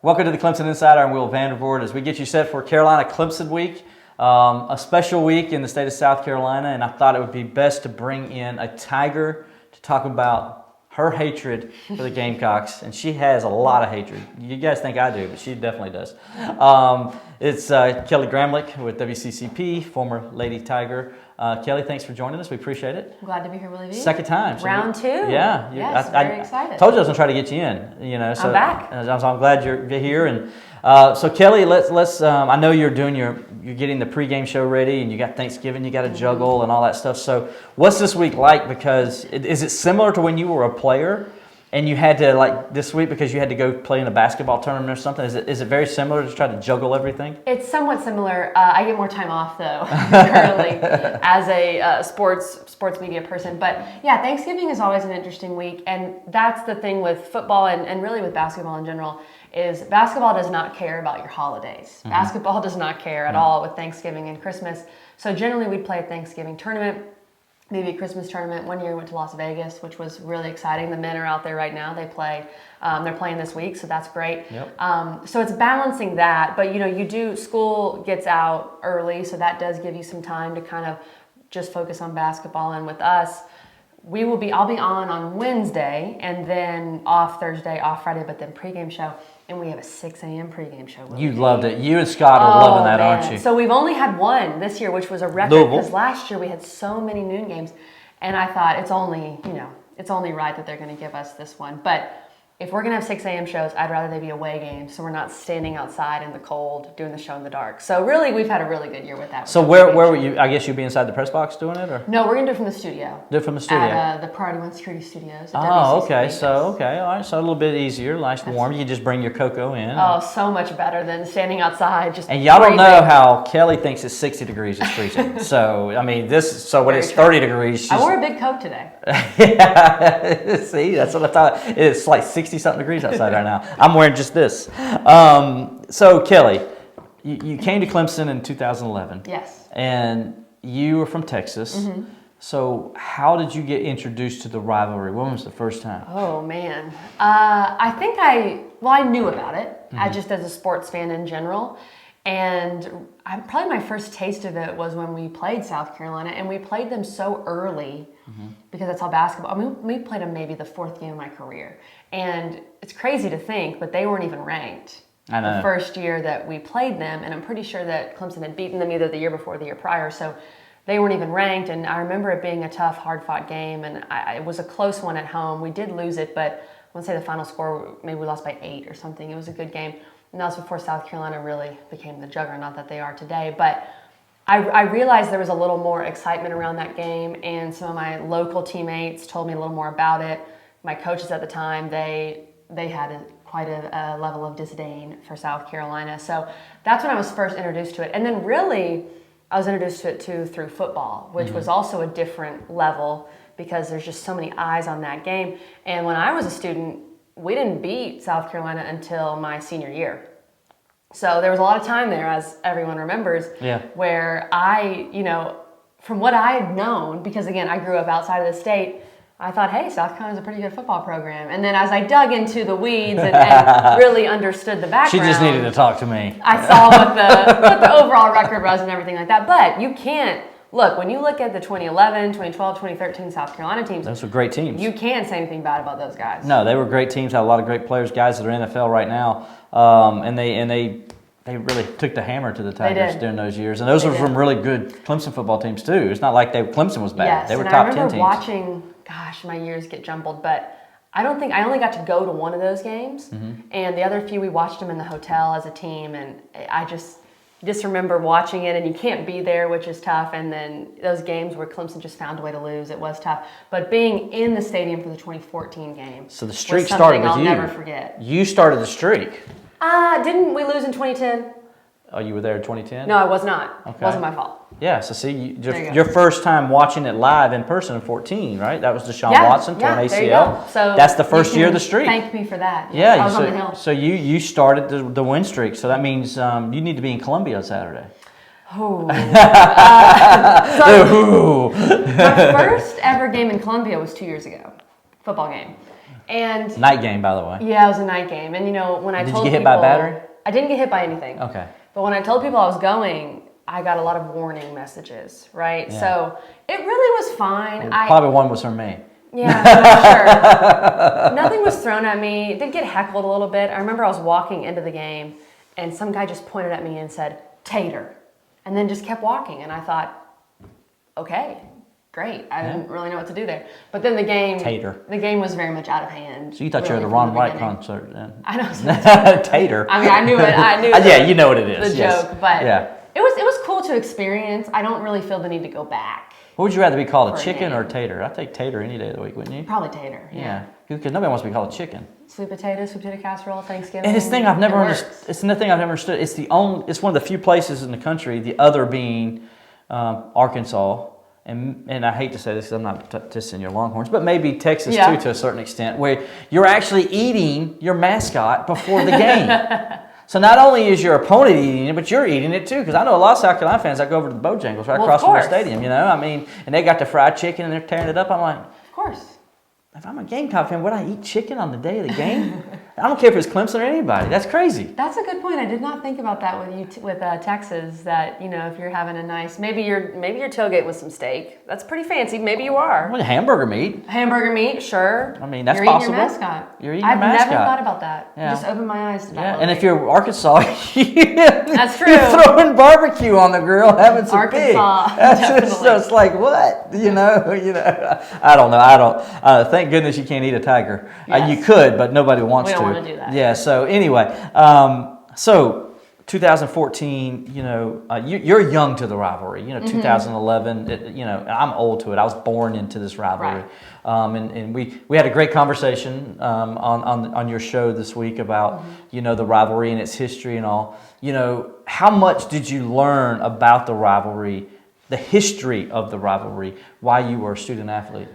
Welcome to the Clemson Insider. I'm Will Vandervoort as we get you set for Carolina Clemson Week, a special week in the state of South Carolina, and I thought it would be best to bring in a Tiger to talk about her hatred for the Gamecocks, and she has a lot of hatred. You guys think I do, but she definitely does. It's Kelly Gramlich with WCCP, former Lady Tiger. Kelly, thanks for joining us. We appreciate it. I'm glad to be here, Willie V. Second time. Round two. Yeah. Yes, very excited. Told you I was going to try to get you in. So I'm back. So I'm glad you're here. And so Kelly, let's. I know you're getting the pregame show ready, and you got Thanksgiving, you got to juggle and all that stuff. So what's this week like? Because is it similar to when you were a player? And you had to, like this week, because you had to go play in a basketball tournament or something, is it very similar to try to juggle everything? It's somewhat similar. I get more time off, though, currently, as a sports media person. But yeah, Thanksgiving is always an interesting week. And that's the thing with football and really with basketball in general, is basketball does not care about your holidays. Mm-hmm. Basketball does not care at all with Thanksgiving and Christmas. So generally, we'd play a Thanksgiving tournament. Maybe a Christmas tournament. One year we went to Las Vegas, which was really exciting. The men are out there right now. They play. They're playing this week, so that's great. Yep. So it's balancing that. But school gets out early, so that does give you some time to kind of just focus on basketball. And with us, I'll be on Wednesday, and then off Thursday, off Friday, but then pregame show. And we have a 6 a.m. pregame show. You loved it. You and Scott are loving that, man. aren't you? So we've only had one this year, which was a record, because last year we had so many noon games. And I thought it's only right that they're going to give us this one. But if we're going to have 6 a.m. shows, I'd rather they be away games, so we're not standing outside in the cold doing the show in the dark. So really, we've had a really good year with that. So where were you? I guess you'd be inside the press box doing it, or? No, we're going to do it from the studio. Do it from the studio? At the Priority One Security Studios at Oh, WCCP. okay. All right. So a little bit easier, nice and warm. You just bring your cocoa in. Oh, so much better than standing outside. And y'all don't know how Kelly thinks it's 60 degrees is freezing. So, I mean, when it's 30 degrees, I wore a big coat today. Yeah. See, that's what I thought. It's like 60-something degrees outside right now. I'm wearing just this. So, Kelly, you came to Clemson in 2011. Yes. And you were from Texas. Mm-hmm. So how did you get introduced to the rivalry? When was the first time? Oh, man. I think I knew about it, Mm-hmm. just as a sports fan in general. And probably my first taste of it was when we played South Carolina, and we played them so early because that's how basketball. I mean, we played them maybe the fourth game of my career. And it's crazy to think, but they weren't even ranked the first year that we played them. And I'm pretty sure that Clemson had beaten them either the year before or the year prior. So they weren't even ranked. And I remember it being a tough, hard-fought game. And it was a close one at home. We did lose it, but I want to say the final score, maybe we lost by 8 or something. It was a good game. And that was before South Carolina really became the juggernaut that they are today. But I realized there was a little more excitement around that game, and some of my local teammates told me a little more about it. My coaches at the time, they had quite a level of disdain for South Carolina. So that's when I was first introduced to it. And then really, I was introduced to it too through football, which was also a different level because there's just so many eyes on that game. And when I was a student, we didn't beat South Carolina until my senior year. So there was a lot of time there, as everyone remembers, where from what I had known, because again, I grew up outside of the state, I thought, hey, South Carolina's a pretty good football program. And then as I dug into the weeds and really understood the background. She just needed to talk to me. I saw what the overall record was and everything like that. But you can't, look, when you look at the 2011, 2012, 2013 South Carolina teams. Those were great teams. You can't say anything bad about those guys. No, they were great teams, had a lot of great players, guys that are NFL right now. And they really took the hammer to the Tigers during those years. And those were from really good Clemson football teams too. It's not like Clemson was bad. Yes, they were and top 10 I remember teams. watching, gosh, my years get jumbled, but I only got to go to one of those games. Mm-hmm. And the other few, we watched them in the hotel as a team. And I just remember watching it, and you can't be there, which is tough. And then those games where Clemson just found a way to lose, it was tough. But being in the stadium for the 2014 game, so the streak started with I'll you. never forget. You started the streak. Didn't we lose in 2010? Oh, you were there in 2010? No, I was not. Okay. It wasn't my fault. Yeah, so see, your first time watching it live in person in 14, right? That was Deshaun Watson torn ACL. There you go. So that's the first year of the streak. Thank me for that. Yeah, I was on the hill. So you started the win streak. So that means you need to be in Columbia on Saturday. Oh. My first ever game in Columbia was 2 years ago. Football game. And night game, by the way. Yeah, it was a night game. And when I Did told you get hit people, by a battery? I didn't get hit by anything. Okay. But when I told people I was going, I got a lot of warning messages, right? Yeah. So it really was fine. Probably one was from me. Yeah, for sure. Nothing was thrown at me. Did get heckled a little bit. I remember I was walking into the game, and some guy just pointed at me and said, "Tater," and then just kept walking. And I thought, okay, great. I didn't really know what to do there. But then the game was very much out of hand. So you thought you were at a Ron White concert then? I know. Tater. I mean, I knew it. Yeah, you know what it is. The joke, but yeah. It was cool to experience. I don't really feel the need to go back. What would you rather be called, a For a chicken game. or a tater? I'd take tater any day of the week, wouldn't you? Probably tater. Yeah. Because nobody wants to be called a chicken. Sweet potato casserole, Thanksgiving. And it's the thing I've never It understood. works. It's the thing I've never understood. It's one of the few places in the country, the other being Arkansas, and I hate to say this because I'm not dissing your Longhorns, but maybe Texas too to a certain extent, where you're actually eating your mascot before the game. So not only is your opponent eating it, but you're eating it too. Because I know a lot of South Carolina fans that go over to the Bojangles right across from the stadium. I mean, and they got the fried chicken and they're tearing it up. I'm like, of course. If I'm a Gamecock fan, would I eat chicken on the day of the game? I don't care if it's Clemson or anybody. That's crazy. That's a good point. I did not think about that with Texas. That if you're having a nice, maybe you're tailgating with some steak. That's pretty fancy. Maybe you are. Well, hamburger meat. Hamburger meat, sure. I mean, that's you're possible. Eating your mascot. You're eating your mascot. I've never thought about that. Yeah. Just opened my eyes to that. Yeah, and if you're Arkansas, that's true. You're throwing barbecue on the grill, having some Arkansas, pig. That's just like what I don't know. Thank goodness you can't eat a tiger. Yes. You could, but nobody wants to. We don't want to do that. Yeah. So anyway, so 2014. You're young to the rivalry. 2011. I'm old to it. I was born into this rivalry. Right. And we had a great conversation on your show this week about the rivalry and its history and all. How much did you learn about the rivalry, the history of the rivalry, while you were a student athlete?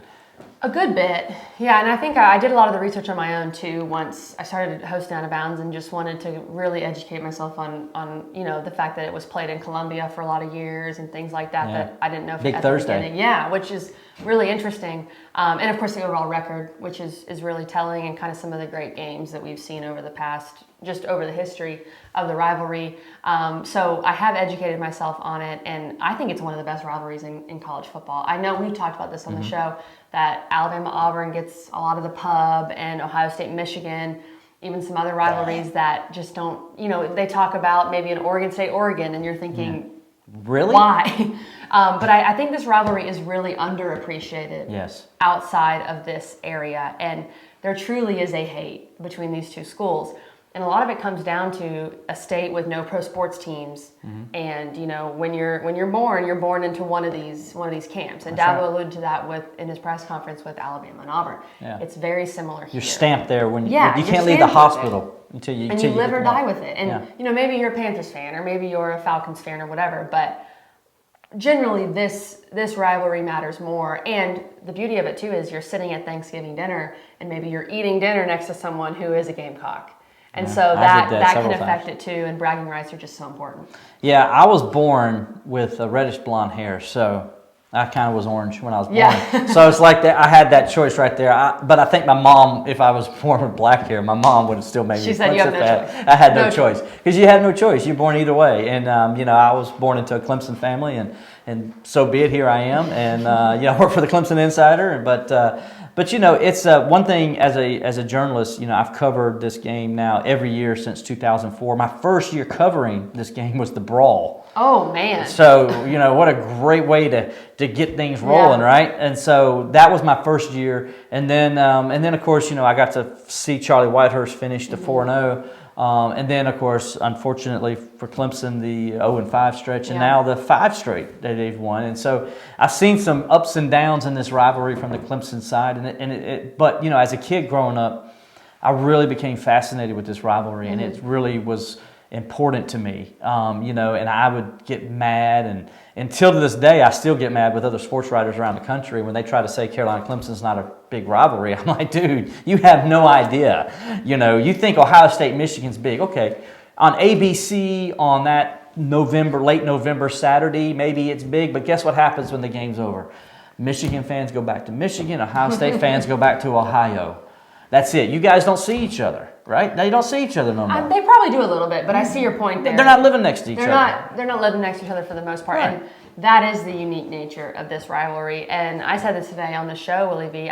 A good bit, yeah, and I think I did a lot of the research on my own too. Once I started hosting Out of Bounds and just wanted to really educate myself on the fact that it was played in Columbia for a lot of years and things like that that I didn't know. Big Thursday. Beginning. Yeah, which is really interesting, and of course the overall record, which is really telling, and kind of some of the great games that we've seen over the past, just over the history of the rivalry. So I have educated myself on it, and I think it's one of the best rivalries in college football. I know we've talked about this on the show, that Alabama-Auburn gets a lot of the pub, and Ohio State-Michigan, even some other rivalries that just don't, they talk about maybe an Oregon State-Oregon, and you're thinking, really? Why? But I think this rivalry is really underappreciated outside of this area, and there truly is a hate between these two schools. And a lot of it comes down to a state with no pro sports teams, and when you're born into one of these camps. And Dabo alluded to that in his press conference with Alabama and Auburn. Yeah. It's very similar here. You're stamped there when you can't leave the hospital until you live or die with it. And maybe you're a Panthers fan, or maybe you're a Falcons fan, or whatever. But generally, this rivalry matters more. And the beauty of it too is you're sitting at Thanksgiving dinner, and maybe you're eating dinner next to someone who is a Gamecock. And so that can affect it too, and bragging rights are just so important. Yeah, I was born with a reddish blonde hair, so I kind of was orange when I was born. Yeah. So it's like that. I had that choice right there. But I think my mom, if I was born with black hair, my mom would have still made me. She said you have no choice. I had no choice, because you had no choice. You're born either way, and I was born into a Clemson family, and so be it. Here I am, and I work for the Clemson Insider, But it's one thing as a journalist. I've covered this game now every year since 2004. My first year covering this game was the brawl. Oh man! So what a great way to get things rolling, right? And so that was my first year, and then of course I got to see Charlie Whitehurst finish the 4-0. And then, of course, unfortunately for Clemson, the 0-5 stretch, and now the 5 straight that they've won. And so I've seen some ups and downs in this rivalry from the Clemson side. But as a kid growing up, I really became fascinated with this rivalry, and it really was important to me. And I would get mad, and until to this day, I still get mad with other sports writers around the country when they try to say Carolina Clemson's not a big rivalry. I'm like, dude, you have no idea. You think Ohio State Michigan's big. Okay, on ABC on that late November Saturday, maybe it's big, but guess what happens when the game's over? Michigan fans go back to Michigan. Ohio State fans go back to Ohio. That's it. You guys don't see each other, right? Now you don't see each other no more. They probably do a little bit, but I see your point there. They're not living next to each other. They're not living next to each other for the most part. Right. And that is the unique nature of this rivalry. And I said this today on the show, Willie V.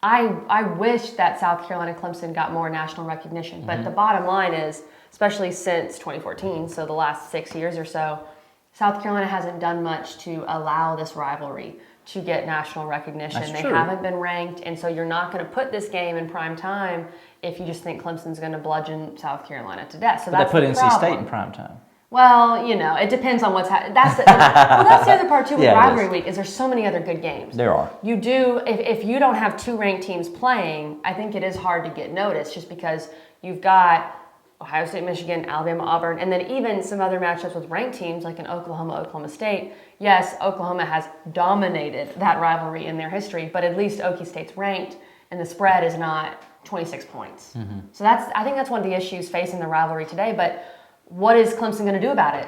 I wish that South Carolina Clemson got more national recognition. But the bottom line is, especially since 2014, so the last 6 years or so, South Carolina hasn't done much to allow this rivalry to get national recognition. That's they true. haven't been ranked, and so you're not going to put this game in prime time if you just think Clemson's going to bludgeon South Carolina to death. So But that's they put the NC problem. State in prime time. Well, it depends on what's happening. That's the other part too with Yeah, it rivalry is. week is there's so many other good games. There are. You do if you don't have two ranked teams playing, I think it is hard to get noticed just because you've got Ohio State, Michigan, Alabama, Auburn, and then even some other matchups with ranked teams like in Oklahoma, Oklahoma State. Yes, Oklahoma has dominated that rivalry in their history, but at least Okie State's ranked and the spread is not 26 points. So I think that's one of the issues facing the rivalry today. But what is Clemson going to do about it?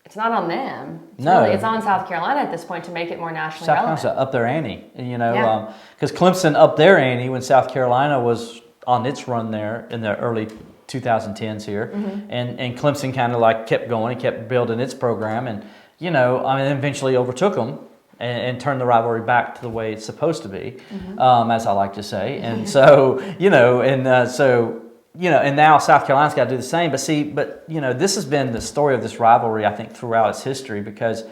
It's not on them. It's on South Carolina at this point to make it more nationally relevant. South Carolina up their ante, because Clemson upped their ante when South Carolina was on its run there in the early 2010s here, and Clemson kind of like kept going and kept building its program, and eventually overtook them and turned the rivalry back to the way it's supposed to be, as I like to say, and so and now South Carolina's got to do the same. But this has been the story of this rivalry, I think, throughout its history because,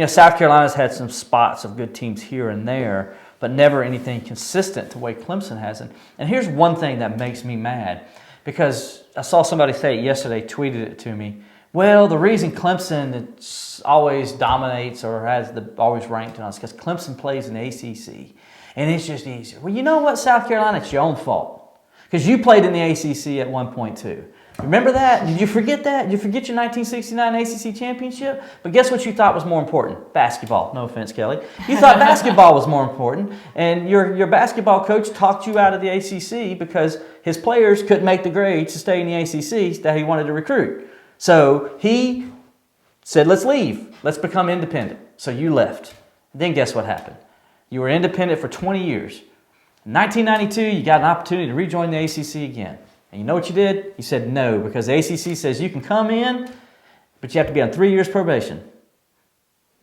South Carolina's had some spots of good teams here and there, but never anything consistent the way Clemson has. And here's one thing that makes me mad because I saw somebody say it yesterday, tweeted it to me. Well, the reason Clemson always dominates or always ranked on us is because Clemson plays in the ACC, and it's just easier. Well, you know what, South Carolina, it's your own fault. Because you played in the ACC at one point too. Remember that? Did you forget that? Did you forget your 1969 ACC championship? But guess what you thought was more important? Basketball. No offense, Kelly. You thought basketball was more important, and your basketball coach talked you out of the ACC because his players couldn't make the grades to stay in the ACC that he wanted to recruit. So he said, let's leave. Let's become independent. So you left. Then guess what happened? You were independent for 20 years. In 1992, you got an opportunity to rejoin the ACC again. And you know what you did? You said no, because the ACC says you can come in, but you have to be on 3 years probation.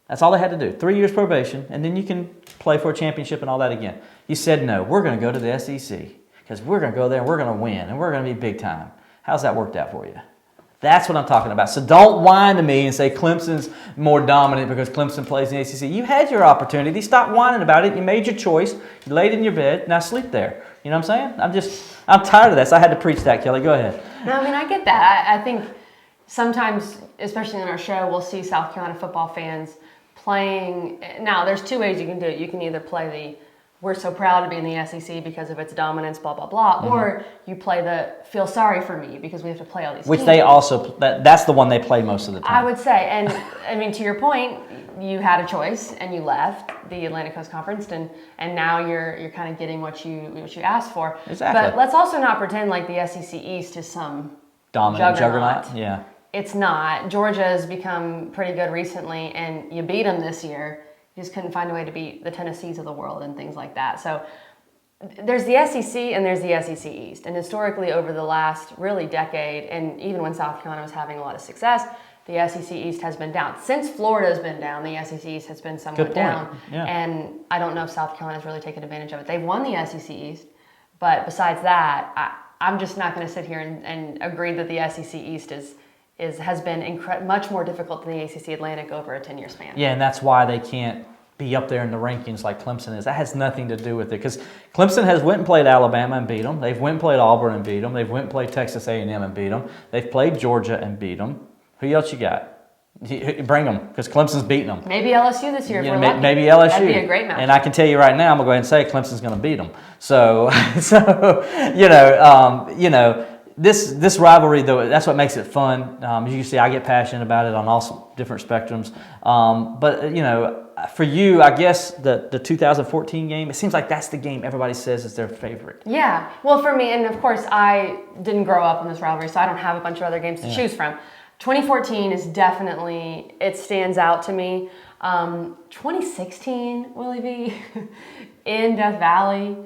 That's all they had to do, 3 years probation, and then you can play for a championship and all that again. You said no, we're going to go to the SEC, because we're going to go there and we're going to win, and we're going to be big time. How's that worked out for you? That's what I'm talking about. So don't whine to me and say Clemson's more dominant because Clemson plays in the ACC. You had your opportunity. Stop whining about it. You made your choice. You laid in your bed. Now sleep there. You know what I'm saying? I'm tired of this. I had to preach that, Kelly. Go ahead. No, I get that. I think sometimes, especially in our show, we'll see South Carolina football fans playing. Now, there's two ways you can do it. You can either play we're so proud to be in the SEC because of its dominance, blah, blah, blah. Or you play feel sorry for me because we have to play all these Which teams. they also, that's the one they play most of the time. I would say. And to your point, you had a choice and you left the Atlantic Coast Conference and now you're kind of getting what you asked for. Exactly. But let's also not pretend like the SEC East is some dominant juggernaut. Yeah. It's not. Georgia has become pretty good recently and you beat them this year. You just couldn't find a way to beat the Tennessees of the world and things like that. So there's the SEC and there's the SEC East. And historically over the last really decade, and even when South Carolina was having a lot of success, the SEC East has been down. Since Florida's been down, the SEC East has been somewhat down. Yeah. And I don't know if South Carolina's really taken advantage of it. They've won the SEC East, but besides that, I'm just not going to sit here and agree that the SEC East has been much more difficult than the ACC Atlantic over a 10-year span. Yeah, and that's why they can't be up there in the rankings like Clemson is. That has nothing to do with it because Clemson has went and played Alabama and beat them. They've went and played Auburn and beat them. They've went and played Texas A&M and beat them. They've played Georgia and beat them. Who else you got? Bring them because Clemson's beating them. Maybe LSU this year if we're lucky. Maybe LSU. That'd be a great match. And I can tell you right now, I'm going to go ahead and say Clemson's going to beat them. So This rivalry, though, that's what makes it fun. As you can see, I get passionate about it on all different spectrums. But for you, I guess the 2014 game, it seems like that's the game everybody says is their favorite. Yeah. Well, for me, and of course, I didn't grow up in this rivalry, so I don't have a bunch of other games to choose from. 2014 is definitely, it stands out to me. 2016, Willie V, in Death Valley,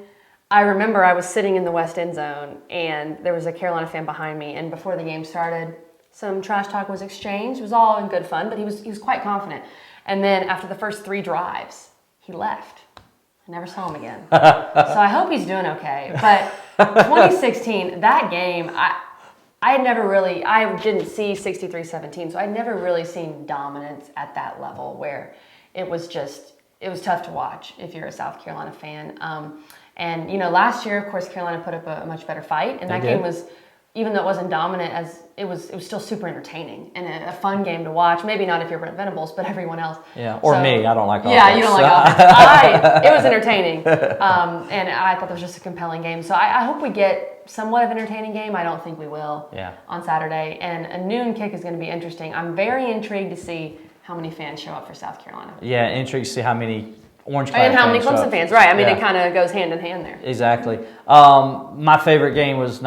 I remember I was sitting in the West End zone, and there was a Carolina fan behind me, and before the game started, some trash talk was exchanged. It was all in good fun, but he was quite confident. And then after the first 3 drives, he left. I never saw him again. So I hope he's doing okay. But 2016, that game, I didn't see 63-17, so I'd never really seen dominance at that level where it was tough to watch if you're a South Carolina fan. And, last year, of course, Carolina put up a much better fight. And that game was, even though it wasn't dominant, it was still super entertaining and a fun game to watch. Maybe not if you're Brent Venables, but everyone else. Yeah, or me. I don't like offense. Yeah, you don't like offense. It was entertaining. And I thought it was just a compelling game. So I hope we get somewhat of an entertaining game. I don't think we will on Saturday. And a noon kick is going to be interesting. I'm very intrigued to see how many fans show up for South Carolina. Yeah, intrigued to see how many Orange and how many Clemson fans, right? I mean, it kind of goes hand in hand there. Exactly. My favorite game was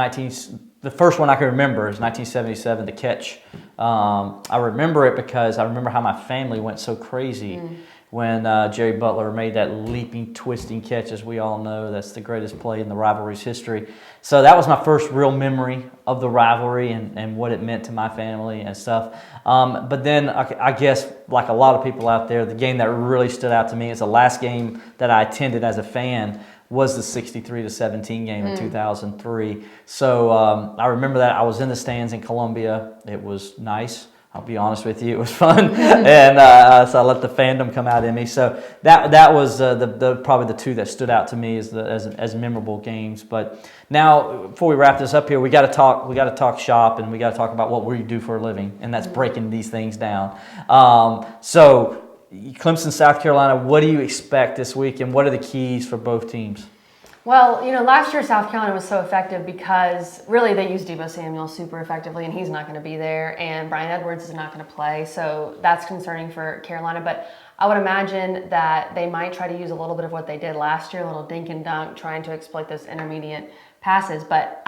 the first one I can remember is 1977, The Catch. I remember it because I remember how my family went so crazy when Jerry Butler made that leaping, twisting catch. As we all know, that's the greatest play in the Rivalry's history. So that was my first real memory of the rivalry and what it meant to my family and stuff. But then I guess, like a lot of people out there, the game that really stood out to me is the last game that I attended as a fan was the 63-17 game in 2003. So I remember that. I was in the stands in Columbia. It was nice. I'll be honest with you, it was fun, and so I let the fandom come out in me. So that was probably the 2 that stood out to me as memorable games. But now, before we wrap this up here, we got to talk shop, and we got to talk about what we do for a living, and that's breaking these things down. So Clemson, South Carolina, what do you expect this week, and what are the keys for both teams? Well, last year South Carolina was so effective because really they used Deebo Samuel super effectively, and he's not going to be there, and Brian Edwards is not going to play, so that's concerning for Carolina. But I would imagine that they might try to use a little bit of what they did last year, a little dink and dunk, trying to exploit those intermediate passes. But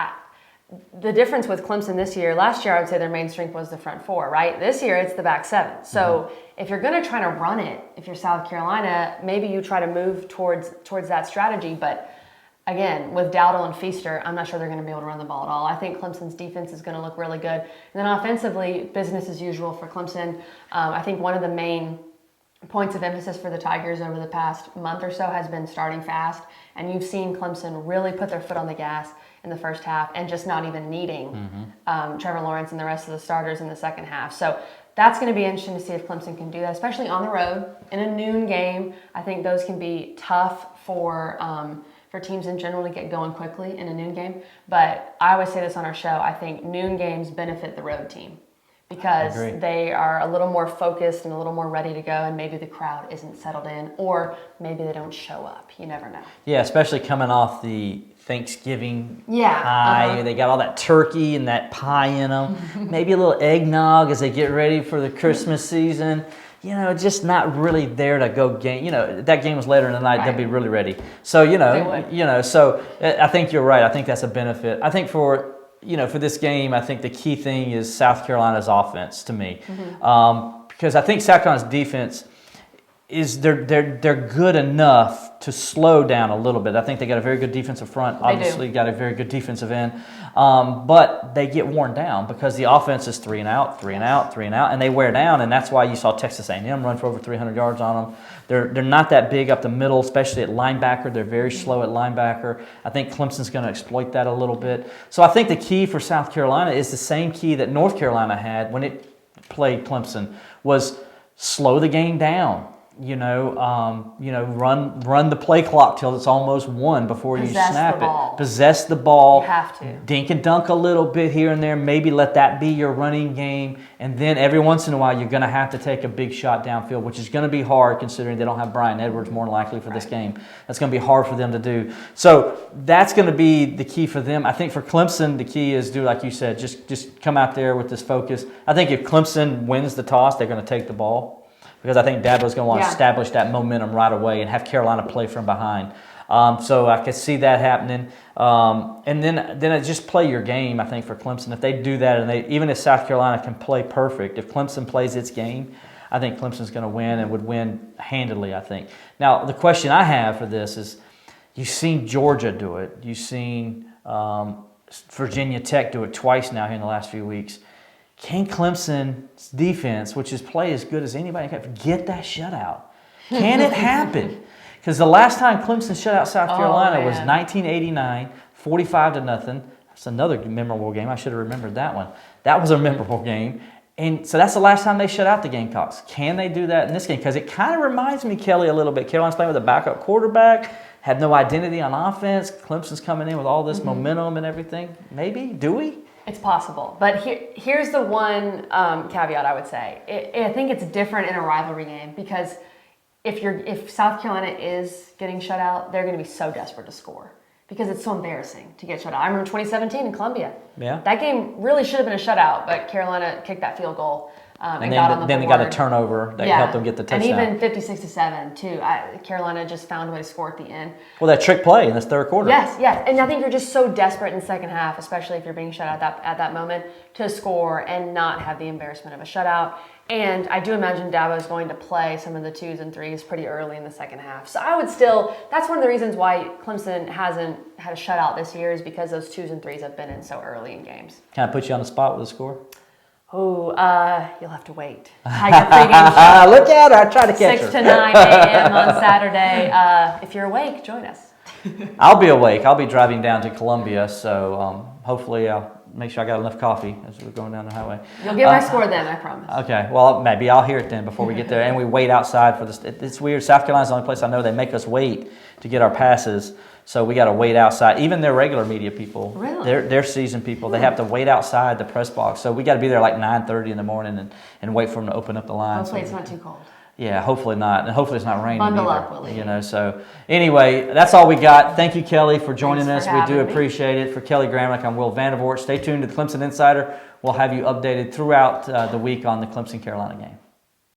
the difference with Clemson this year, last year I would say their main strength was the front 4, right? This year it's the back 7. So if you're going to try to run it, if you're South Carolina, maybe you try to move towards that strategy. But again, with Dowdle and Feaster, I'm not sure they're going to be able to run the ball at all. I think Clemson's defense is going to look really good. And then offensively, business as usual for Clemson. I think one of the main points of emphasis for the Tigers over the past month or so has been starting fast. And you've seen Clemson really put their foot on the gas in the first half and just not even needing Trevor Lawrence and the rest of the starters in the second half. So that's going to be interesting to see if Clemson can do that, especially on the road in a noon game. I think those can be tough for teams in general to get going quickly in a noon game. But I always say this on our show, I think noon games benefit the road team because they are a little more focused and a little more ready to go, and maybe the crowd isn't settled in, or maybe they don't show up. You never know. Yeah, especially coming off the Thanksgiving pie. They got all that turkey and that pie in them. Maybe a little eggnog as they get ready for the Christmas season. Just not really there to go game. That game was later in the night. They'll be really ready. So so I think you're right. I think that's a benefit. I think for this game, I think the key thing is South Carolina's offense to me, because I think South Carolina's defense is they're good enough to slow down a little bit. I think they got a very good defensive front. Obviously, got a very good defensive end, but they get worn down because the offense is 3 and out, 3 and out, 3 and out, and they wear down. And that's why you saw Texas A&M run for over 300 yards on them. They're not that big up the middle, especially at linebacker. They're very slow at linebacker. I think Clemson's going to exploit that a little bit. So I think the key for South Carolina is the same key that North Carolina had when it played Clemson, was slow the game down. Run the play clock till it's almost 1 before you snap it. Possess the ball. You have to. Dink and dunk a little bit here and there. Maybe let that be your running game. And then every once in a while, you're going to have to take a big shot downfield, which is going to be hard considering they don't have Brian Edwards more than likely for this game. That's going to be hard for them to do. So that's going to be the key for them. I think for Clemson, the key is do like you said, just come out there with this focus. I think if Clemson wins the toss, they're going to take the ball. Because I think Dabo's going to want to establish that momentum right away and have Carolina play from behind. So I could see that happening. And then just play your game, I think, for Clemson. If they do that, and even if South Carolina can play perfect, if Clemson plays its game, I think Clemson's going to win and would win handily, I think. Now, the question I have for this is, You've seen Georgia do it. You've seen Virginia Tech do it twice now here in the last few weeks. Can Clemson's defense, which is play as good as anybody, get that shutout? Can it happen? Because the last time Clemson shut out South Carolina was 1989, 45-0. That's another memorable game. I should have remembered that one. That was a memorable game. And so that's the last time they shut out the Gamecocks. Can they do that in this game? Because it kind of reminds me, Kelly, a little bit. Carolina's playing with a backup quarterback, had no identity on offense. Clemson's coming in with all this momentum and everything. Maybe? Do we? It's possible. But here's the one caveat I would say. I think it's different in a rivalry game because if South Carolina is getting shut out, they're going to be so desperate to score because it's so embarrassing to get shut out. I remember 2017 in Columbia. Yeah. That game really should have been a shutout, but Carolina kicked that field goal and got on the then board. they got a turnover that helped them get the touchdown. And even 56-7 too. Carolina just found a way to score at the end. Well, that trick play in this third quarter. Yes. And I think you're just so desperate in the second half, especially if you're being shut out at that moment, to score and not have the embarrassment of a shutout. And I do imagine Dabo is going to play some of the 2s and 3s pretty early in the second half. So I would still, that's one of the reasons why Clemson hasn't had a shutout this year is because those 2s and 3s have been in so early in games. Can I put you on the spot with a score? Oh, you'll have to wait. Tiger pregame show. Look at her. I tried to catch 6 her. to 9 a.m. on Saturday. If you're awake, join us. I'll be awake. I'll be driving down to Columbia, so hopefully I'll make sure I got enough coffee as we're going down the highway. You'll get my score then, I promise. Okay. Well, maybe I'll hear it then before we get there. And we wait outside for this. It's weird. South Carolina's the only place I know they make us wait to get our passes. So we got to wait outside. Even their regular media people, really? their season people, they have to wait outside the press box. So we got to be there like 9:30 in the morning and wait for them to open up the line. Hopefully it's not too cold. Yeah, hopefully not. And hopefully it's not raining Bundle either, up, Willie. you know, so anyway, that's all we got. Thank you, Kelly, for joining Thanks us. for We do having me. appreciate it. For Kelly Gramlich, I'm Will Vandervoort. Stay tuned to the Clemson Insider. We'll have you updated throughout the week on the Clemson-Carolina game.